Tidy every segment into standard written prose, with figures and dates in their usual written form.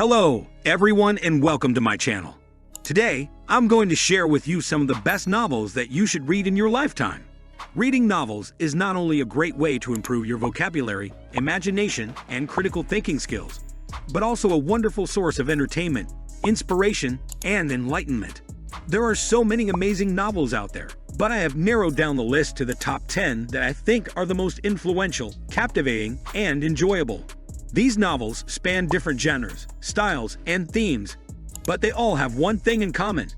Hello, everyone, and welcome to my channel. Today, I'm going to share with you some of the best novels that you should read in your lifetime. Reading novels is not only a great way to improve your vocabulary, imagination, and critical thinking skills, but also a wonderful source of entertainment, inspiration, and enlightenment. There are so many amazing novels out there, but I have narrowed down the list to the top 10 that I think are the most influential, captivating, and enjoyable. These novels span different genres, styles, and themes, but they all have one thing in common.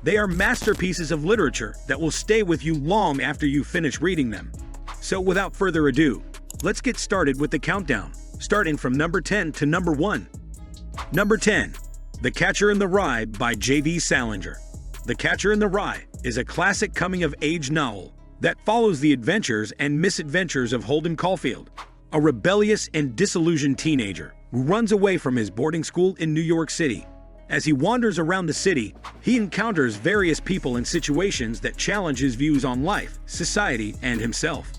They are masterpieces of literature that will stay with you long after you finish reading them. So without further ado, let's get started with the countdown, starting from number 10 to number 1. Number 10. The Catcher in the Rye by J.D. Salinger. The Catcher in the Rye is a classic coming-of-age novel that follows the adventures and misadventures of Holden Caulfield, a rebellious and disillusioned teenager who runs away from his boarding school in New York City. As he wanders around the city, he encounters various people and situations that challenge his views on life, society, and himself.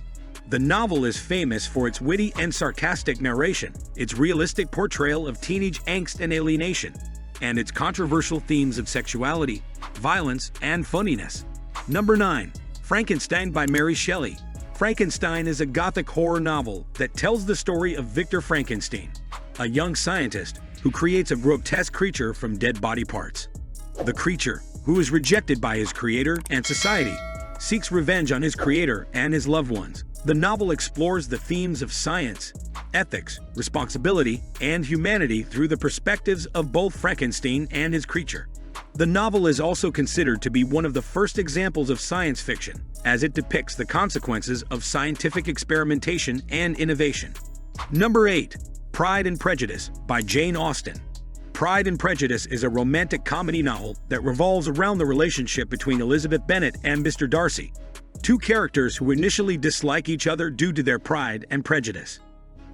The novel is famous for its witty and sarcastic narration, its realistic portrayal of teenage angst and alienation, and its controversial themes of sexuality, violence, and funniness. Number 9. Frankenstein by Mary Shelley. Frankenstein is a gothic horror novel that tells the story of Victor Frankenstein, a young scientist who creates a grotesque creature from dead body parts. The creature, who is rejected by his creator and society, seeks revenge on his creator and his loved ones. The novel explores the themes of science, ethics, responsibility, and humanity through the perspectives of both Frankenstein and his creature. The novel is also considered to be one of the first examples of science fiction, as it depicts the consequences of scientific experimentation and innovation. Number 8. Pride and Prejudice by Jane Austen. Pride and Prejudice is a romantic comedy novel that revolves around the relationship between Elizabeth Bennet and Mr. Darcy, two characters who initially dislike each other due to their pride and prejudice.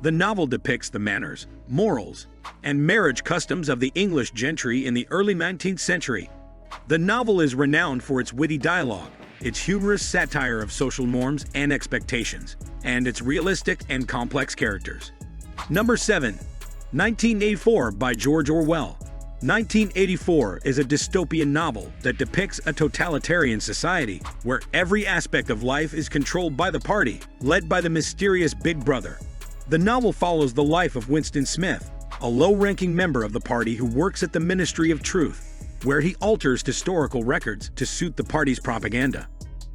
The novel depicts the manners, morals, and marriage customs of the English gentry in the early 19th century. The novel is renowned for its witty dialogue, its humorous satire of social norms and expectations, and its realistic and complex characters. Number 7. 1984 by George Orwell. 1984 is a dystopian novel that depicts a totalitarian society where every aspect of life is controlled by the party, led by the mysterious Big Brother. The novel follows the life of Winston Smith, a low-ranking member of the party who works at the Ministry of Truth, where he alters historical records to suit the party's propaganda.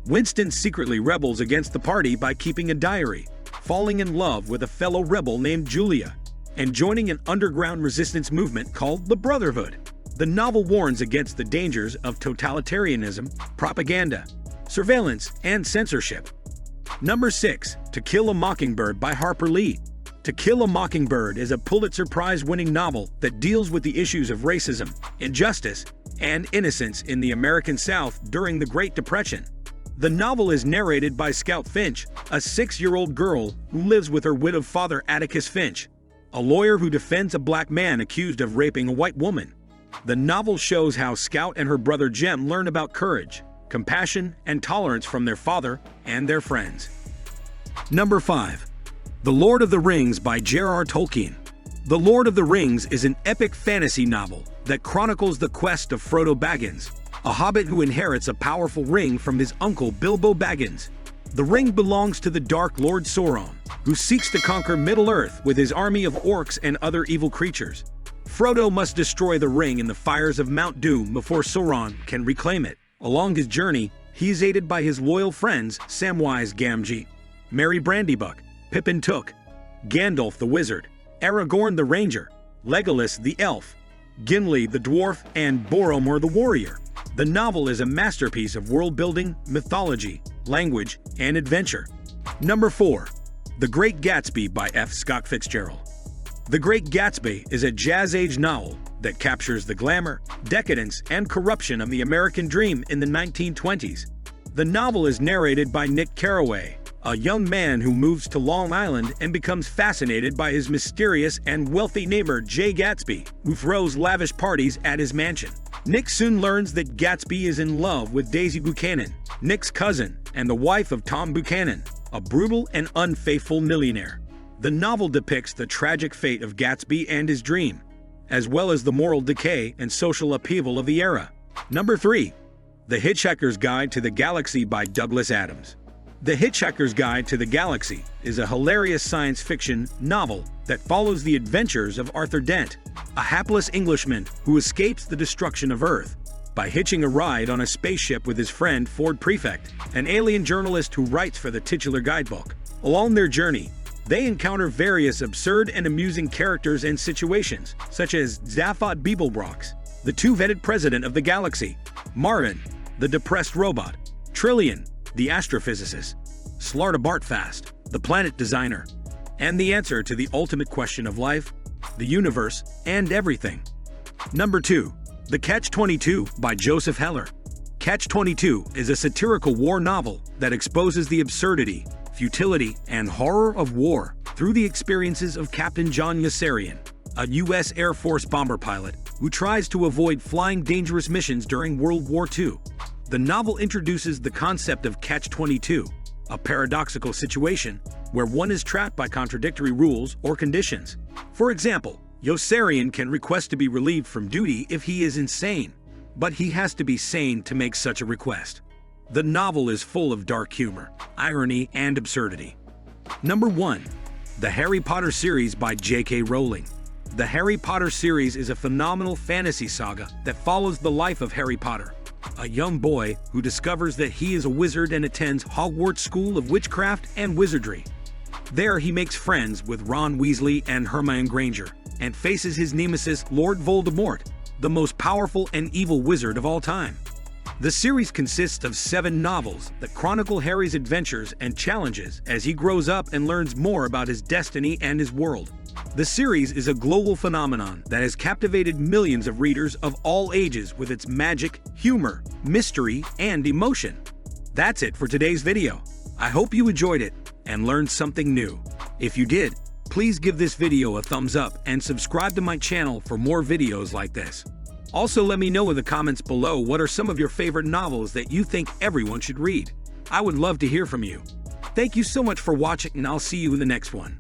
Winston secretly rebels against the party by keeping a diary, falling in love with a fellow rebel named Julia, and joining an underground resistance movement called the Brotherhood. The novel warns against the dangers of totalitarianism, propaganda, surveillance, and censorship. Number 6. To Kill a Mockingbird by Harper Lee. To Kill a Mockingbird is a Pulitzer Prize-winning novel that deals with the issues of racism, injustice, and innocence in the American South during the Great Depression. The novel is narrated by Scout Finch, a 6-year-old girl who lives with her widowed father Atticus Finch, a lawyer who defends a black man accused of raping a white woman. The novel shows how Scout and her brother Jem learn about courage, compassion, and tolerance from their father and their friends. Number 5. The Lord of the Rings by J.R.R. Tolkien. The Lord of the Rings is an epic fantasy novel that chronicles the quest of Frodo Baggins, a hobbit who inherits a powerful ring from his uncle Bilbo Baggins. The ring belongs to the Dark Lord Sauron, who seeks to conquer Middle-earth with his army of orcs and other evil creatures. Frodo must destroy the ring in the fires of Mount Doom before Sauron can reclaim it. Along his journey, he is aided by his loyal friends Samwise Gamgee, Merry Brandybuck, Pippin Took, Gandalf the Wizard, Aragorn the Ranger, Legolas the Elf, Gimli the Dwarf, and Boromir the Warrior. The novel is a masterpiece of world-building, mythology, language, and adventure. Number 4. The Great Gatsby by F. Scott Fitzgerald. The Great Gatsby is a jazz-age novel that captures the glamour, decadence, and corruption of the American dream in the 1920s. The novel is narrated by Nick Carraway, a young man who moves to Long Island and becomes fascinated by his mysterious and wealthy neighbor Jay Gatsby, who throws lavish parties at his mansion. Nick soon learns that Gatsby is in love with Daisy Buchanan, Nick's cousin, and the wife of Tom Buchanan, a brutal and unfaithful millionaire. The novel depicts the tragic fate of Gatsby and his dream, as well as the moral decay and social upheaval of the era. Number 3. The Hitchhiker's Guide to the Galaxy by Douglas Adams. The Hitchhiker's Guide to the Galaxy is a hilarious science fiction novel that follows the adventures of Arthur Dent, a hapless Englishman who escapes the destruction of Earth by hitching a ride on a spaceship with his friend Ford Prefect, an alien journalist who writes for the titular guidebook. Along their journey, they encounter various absurd and amusing characters and situations, such as Zaphod Beeblebrox, the two-headed president of the galaxy, Marvin, the depressed robot, Trillian, the astrophysicist, Slartibartfast, the planet designer, and the answer to the ultimate question of life, the universe, and everything. Number 2. The Catch-22 by Joseph Heller. Catch-22 is a satirical war novel that exposes the absurdity, futility, and horror of war through the experiences of Captain John Yossarian, a U.S. Air Force bomber pilot who tries to avoid flying dangerous missions during World War II. The novel introduces the concept of Catch-22, a paradoxical situation where one is trapped by contradictory rules or conditions. For example, Yossarian can request to be relieved from duty if he is insane, but he has to be sane to make such a request. The novel is full of dark humor, irony, and absurdity. Number 1. The Harry Potter series by J.K. Rowling. The Harry Potter series is a phenomenal fantasy saga that follows the life of Harry Potter, a young boy who discovers that he is a wizard and attends Hogwarts School of Witchcraft and Wizardry. There he makes friends with Ron Weasley and Hermione Granger, and faces his nemesis Lord Voldemort, the most powerful and evil wizard of all time. The series consists of 7 novels that chronicle Harry's adventures and challenges as he grows up and learns more about his destiny and his world. The series is a global phenomenon that has captivated millions of readers of all ages with its magic, humor, mystery, and emotion. That's it for today's video. I hope you enjoyed it and learned something new. If you did, please give this video a thumbs up and subscribe to my channel for more videos like this. Also, let me know in the comments below what are some of your favorite novels that you think everyone should read. I would love to hear from you. Thank you so much for watching, and I'll see you in the next one.